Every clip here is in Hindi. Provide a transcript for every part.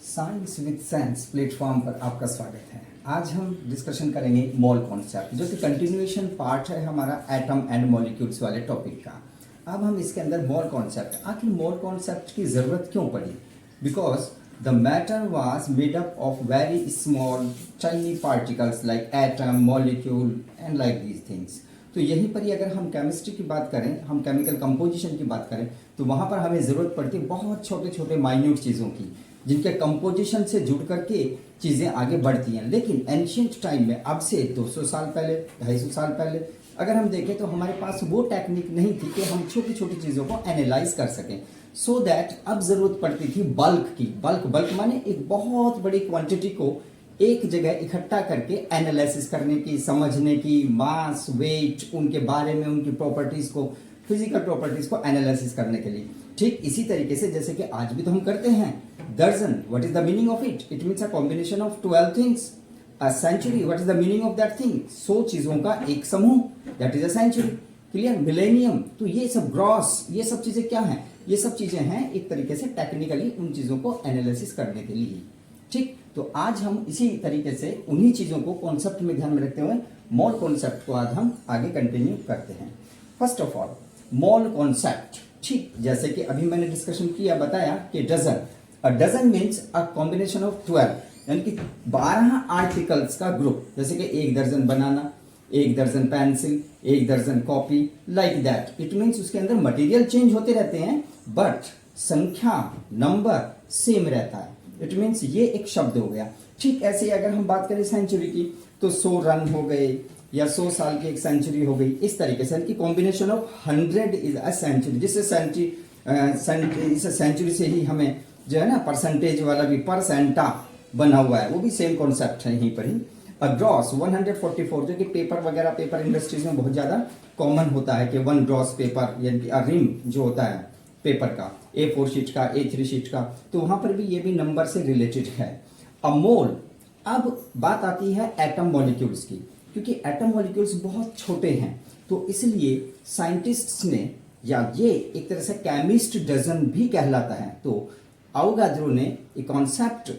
साइंस विद सेंस प्लेटफॉर्म पर आपका स्वागत है। आज हम डिस्कशन करेंगे मोल कॉन्सेप्ट, जो कि कंटिन्यूएशन पार्ट है हमारा एटम एंड मॉलिक्यूल्स वाले टॉपिक का। अब हम इसके अंदर मोल कॉन्सेप्ट, आखिर मोल कॉन्सेप्ट की ज़रूरत क्यों पड़ी? Because the matter was made up of very small tiny particles like atom, molecule and like these things. तो यहीं पर ही अगर हम केमिस्ट्री की बात करें, हम केमिकल कंपोजिशन की बात करें, तो वहाँ पर हमें ज़रूरत पड़ती है बहुत छोटे छोटे माइन्यूट चीज़ों की, जिनके कंपोजिशन से जुड़ करके चीज़ें आगे बढ़ती हैं। लेकिन एंशियंट टाइम में, अब से 200 साल पहले, 250 साल पहले अगर हम देखें तो हमारे पास वो टेक्निक नहीं थी कि हम छोटी छोटी चीज़ों को एनालाइज कर सकें। सो दैट अब ज़रूरत पड़ती थी बल्क की। बल्क माने एक बहुत बड़ी क्वांटिटी को एक जगह इकट्ठा करके एनालिसिस करने की, समझने की, मास, वेट, उनके बारे में, उनकी प्रॉपर्टीज़ को, फिजिकल प्रॉपर्टीज़ को एनालिसिस करने के लिए। ठीक इसी तरीके से जैसे कि आज भी तो हम करते हैं। दर्जन, what is the meaning of it? It means a combination of 12 things. A century, what is the meaning of that thing? 100 चीज़ों का एक समूह, that is a century. Clear? Millennium, तो ये सब ग्रॉस, ये सब चीज़ें क्या हैं? ये सब चीज़ें हैं एक तरीके से टेक्निकली उन चीज़ों को एनालिसिस करने के लिए। ठीक, तो आज हम इसी तरीके से उन्हीं चीज़ों को कॉन्सेप्ट में ध्यान में रखते हुए मोल कॉन्सेप्ट को आज हम आगे कंटिन्यू करते हैं। First of all mole concept, ठीक जैसे कि अभी मैंने डिस्कशन किया, बताया कि dozen, a dozen means a combination of 12, यानी कि 12 आर्टिकल्स का ग्रुप। जैसे कि 1 दर्जन बनाना, 1 दर्जन पेंसिल, 1 दर्जन copy, like that. It means उसके अंदर मटेरियल चेंज होते रहते हैं बट संख्या, नंबर सेम रहता है। इट मीन्स ये एक शब्द हो गया। ठीक ऐसे ही अगर हम बात करें सेंचुरी की, तो 100 रन हो गए या 100 साल की एक सेंचुरी हो गई। इस तरीके से कि combination of 100 is a century. जिससे सेंचुरी से ही हमें जो है ना परसेंटेज वाला भी परसेंटा बना हुआ है, वो भी सेम कॉन्सेप्ट है यहीं पर ही। ग्रॉस 144, जो कि पेपर वगैरह, पेपर इंडस्ट्रीज में बहुत ज़्यादा कॉमन होता है कि 1 ग्रॉस पेपर, यानी कि रिम जो होता है पेपर का, A4 शीट का, A3 शीट का, तो वहां पर भी ये भी नंबर से रिलेटेड है। मोल, अब बात आती है एटम मॉलिक्यूल्स की, क्योंकि एटम मॉलिक्यूल्स बहुत छोटे हैं, तो इसलिए साइंटिस्ट्स ने, या ये एक तरह से केमिस्ट डजन भी कहलाता है, तो अवोगाद्रो ने एक कॉन्सेप्ट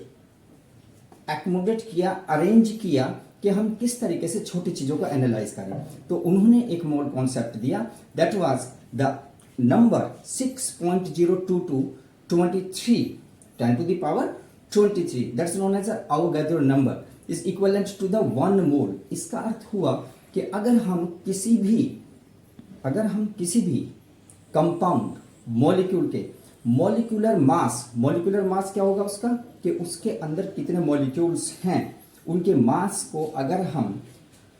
एक्मोडेट किया, अरेंज किया कि हम किस तरीके से छोटी चीजों को एनालाइज करें। तो उन्होंने एक मोल कॉन्सेप्ट दिया, that was the number 6.022 23 10 to the power 23, that's known as Avogadro number is equivalent to the 1 mole। इसका अर्थ हुआ कि अगर हम किसी भी कंपाउंड मॉलिक्यूल के मॉलिक्यूलर मास क्या होगा उसका, कि उसके अंदर कितने मॉलिक्यूल्स हैं, उनके मास को अगर हम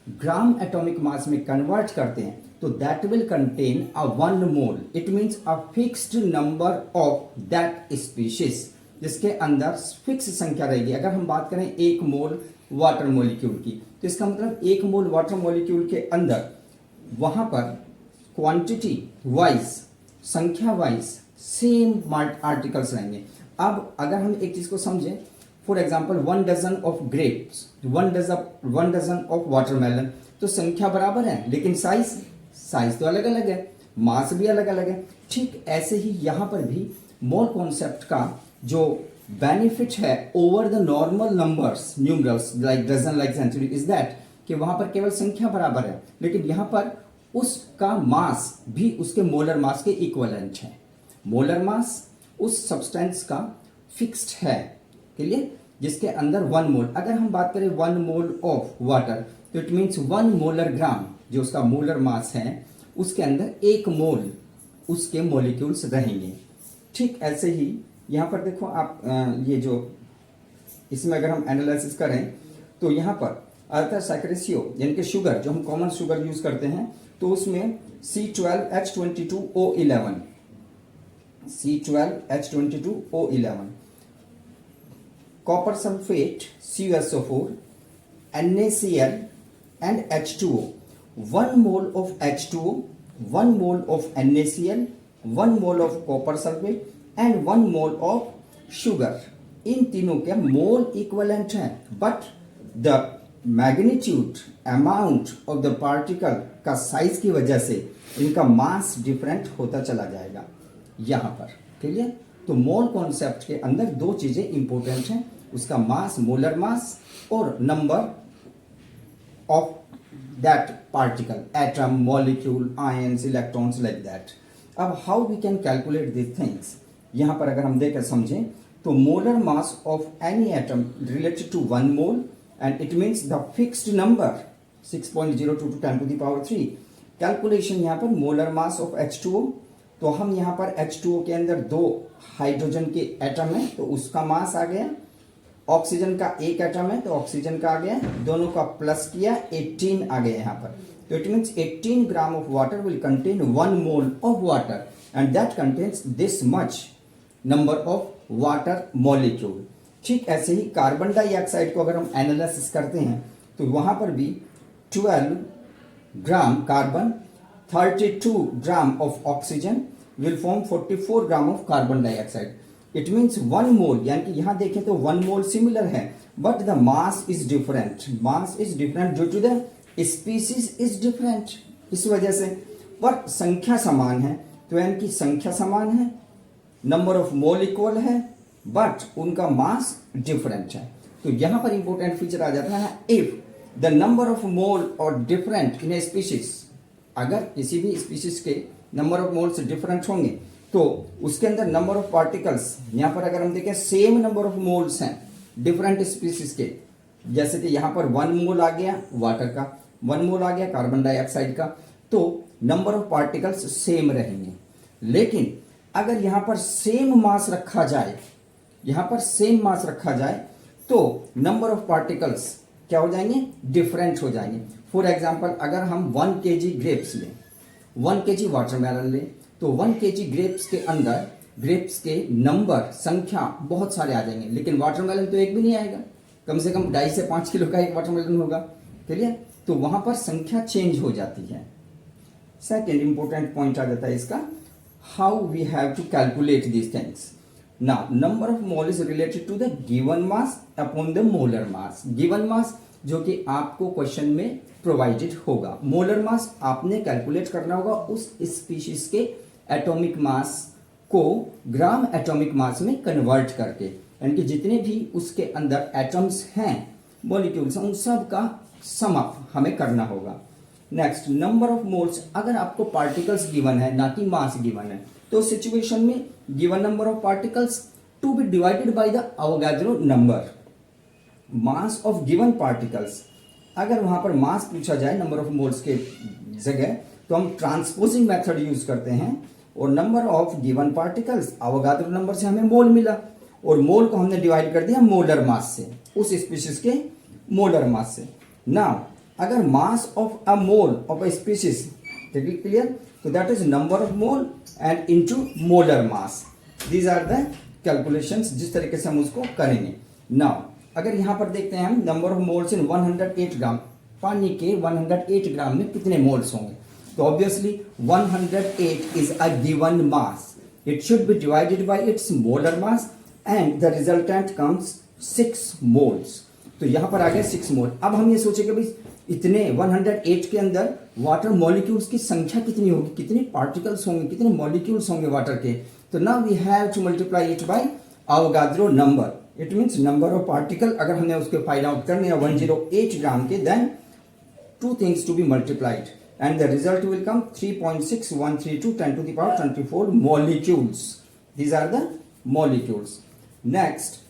ग्राम एटॉमिक मास में कन्वर्ट करते हैं, तो that will contain a 1 mole. It means a fixed number of that species, जिसके अंदर फिक्स संख्या रहेगी। अगर हम बात करें 1 मोल वाटर मॉलिक्यूल की, तो इसका मतलब 1 मोल वाटर मॉलिक्यूल के अंदर वहां पर क्वांटिटी वाइज, संख्या वाइज सेम आर्टिकल्स रहेंगे। अब अगर हम एक चीज को समझें, for example 1 dozen of grapes, 1 dozen of watermelon, तो संख्या बराबर है लेकिन साइज तो अलग अलग है, मास भी अलग अलग है। ठीक ऐसे ही यहां पर भी मोल कॉन्सेप्ट का जो बेनिफिट है over the normal numbers, numerals like dozen, like century, is that कि वहां पर केवल संख्या बराबर है, लेकिन यहां पर उसका मास भी उसके मोलर मास के इक्विवेलेंट है। मोलर मास उस सब्सटेंस का फिक्स्ड है, क्लियर, जिसके अंदर 1 मोल। अगर हम बात करें 1 मोल ऑफ वाटर, तो इट मीन्स 1 मोलर ग्राम, जो उसका मोलर मास है, उसके अंदर 1 मोल उसके मॉलिक्यूल्स रहेंगे। ठीक ऐसे ही यहाँ पर देखो आप, ये जो इसमें अगर हम एनालिसिस करें, तो यहाँ पर अर्थात यानी कि शुगर, जो हम कॉमन शुगर यूज करते हैं, तो उसमें C12H22O11, C12H22O11, copper sulphate CuSO4, NaCl and H2O। 1 mole of H2O, 1 mole of NaCl, 1 mole of copper sulfate and 1 mole of sugar, इन तीनों के मोल इक्विवेलेंट हैं, but the magnitude, amount of the particle का साइज की वजह से इनका मास डिफरेंट होता चला जाएगा यहाँ पर। क्लियर? तो मोल कॉन्सेप्ट के अंदर दो चीजें इंपॉर्टेंट हैं, उसका मास, मोलर मास, और number of that particle, atom, molecule, ions, electrons, like that. अब how we can calculate this things, यहाँ पर अगर हम देकर समझें तो molar mass of any atom related to 1 mole and it means the fixed number 6.02 to 10 to the power 3. Calculation यहाँ पर मोलर मास ऑफ H2O, तो हम यहाँ पर H2O के अंदर 2 हाइड्रोजन के एटम है तो उसका मास आ गया, ऑक्सीजन का एक एटम है तो ऑक्सीजन का आ गया, दोनों का प्लस किया 18 आ गया यहाँ पर. तो it means 18 gram of water will contain 1 mole of water and that contains this much number of water molecule. ठीक ऐसे ही कार्बन डाइऑक्साइड को अगर हम एनालिसिस करते हैं तो वहां पर भी 12 gram carbon, 32 gram of oxygen will form 44 gram of carbon dioxide. It means 1 mole, यानी कि यहां देखें तो 1 मोल सिमिलर है but the mass is different. Mass is different due to the species is different, इस वजह से. पर संख्या समान है, तो यानी कि संख्या समान है, नंबर ऑफ मोल इक्वल है बट उनका मास डिफरेंट है. तो यहां पर इंपॉर्टेंट फीचर आ जाता है इफ द नंबर ऑफ मोल और डिफरेंट इन ए स्पीशीज, अगर किसी भी स्पीशीज के नंबर ऑफ मोल्स डिफरेंट होंगे तो उसके अंदर नंबर ऑफ पार्टिकल्स, यहां पर अगर हम देखें सेम नंबर ऑफ मोल्स हैं डिफरेंट स्पीशीज के, जैसे कि यहां पर 1 मोल आ गया वाटर का, 1 मोल आ गया कार्बन डाइऑक्साइड का, तो नंबर ऑफ पार्टिकल्स सेम रहेंगे. लेकिन अगर यहां पर सेम मास रखा जाए, यहां पर सेम मास रखा जाए तो नंबर ऑफ पार्टिकल्स क्या हो जाएंगे, डिफरेंट हो जाएंगे. फॉर एग्जाम्पल अगर हम 1 kg ग्रेप्स लें, 1 kg वाटरमेलन लें, तो 1 kg ग्रेप्स के अंदर ग्रेप्स के नंबर, संख्या बहुत सारे आ जाएंगे, लेकिन वाटरमेलन तो एक भी नहीं आएगा, कम से कम 2.5 से 5 किलो का एक वाटरमेलन होगा. क्लियर? तो वहां पर संख्या चेंज हो जाती है. सेकेंड इंपॉर्टेंट पॉइंट आ जाता है इसका, how we have to calculate these things. Now, number of mole is related to the given mass upon the molar mass. Given mass जो कि आपको क्वेश्चन में प्रोवाइडेड होगा. मोलर मास आपने कैलकुलेट करना होगा उस स्पीशीज के एटॉमिक मास को ग्राम एटॉमिक मास में कन्वर्ट करके, यानी कि जितने भी उसके अंदर एटम्स हैं, मॉलिक्यूल्स, उन सब का सम अप हमें करना होगा. नेक्स्ट, नंबर ऑफ मोल्स, अगर आपको पार्टिकल्स गिवन है ना कि मास गिवन है, तो सिचुएशन में given number of particles to be divided by the Avogadro number. Mass of given particles, अगर वहां पर मास पूछा जाए नंबर ऑफ मोल्स के जगह, तो हम ट्रांसपोजिंग मेथड यूज करते हैं और number of given particles Avogadro number से हमें मोल मिला और मोल को हमने डिवाइड कर दिया मोलर मास से, उस स्पीशीज के मोलर मास से. नाउ अगर mass of a mole of a species, clear, तो that is number of mole and into molar mass. These are the calculations जिस तरीके से हम उसको करेंगे. नाउ अगर यहां पर देखते हैं हम नंबर ऑफ मोल्स इन 108 ग्राम, पानी के 108 ग्राम में कितने मोल्स होंगे, तो obviously 108 is a given mass, it should be divided bye it's molar mass and the resultant comes 6 moles. तो यहां पर आ गया 6 मोल. अब हम ये सोचेंगे भाई इतने 108 के अंदर वाटर मॉलिक्यूल्स की संख्या कितनी होगी, कितने पार्टिकल्स होंगे, कितने मॉलिक्यूल्स होंगे वाटर के. तो now we have to multiply it by Avogadro number. It means number of particle अगर हमने उसके फाइंड आउट करने 108 ग्राम के, then 2 things to be multiplied and the result will come 3.6132 10 to the power 24 molecules. These are the molecules. Next,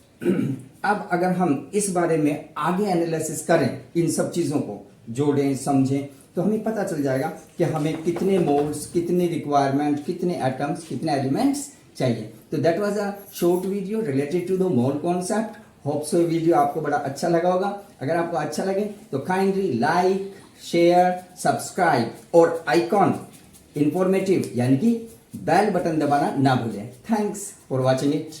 अब अगर हम इस बारे में आगे एनालिसिस करें, इन सब चीजों को जोड़ें, समझें, तो हमें पता चल जाएगा कि हमें कितने मोल्स, कितने रिक्वायरमेंट, कितने एटम्स, कितने एलिमेंट्स चाहिए. तो that was a short video related to the mole concept. Hope so video आपको बड़ा अच्छा लगा होगा. अगर आपको अच्छा लगे तो काइंडली लाइक, शेयर, सब्सक्राइब और आइकॉन इंफॉर्मेटिव यानी कि बेल बटन दबाना ना भूलें. Thanks for watching it.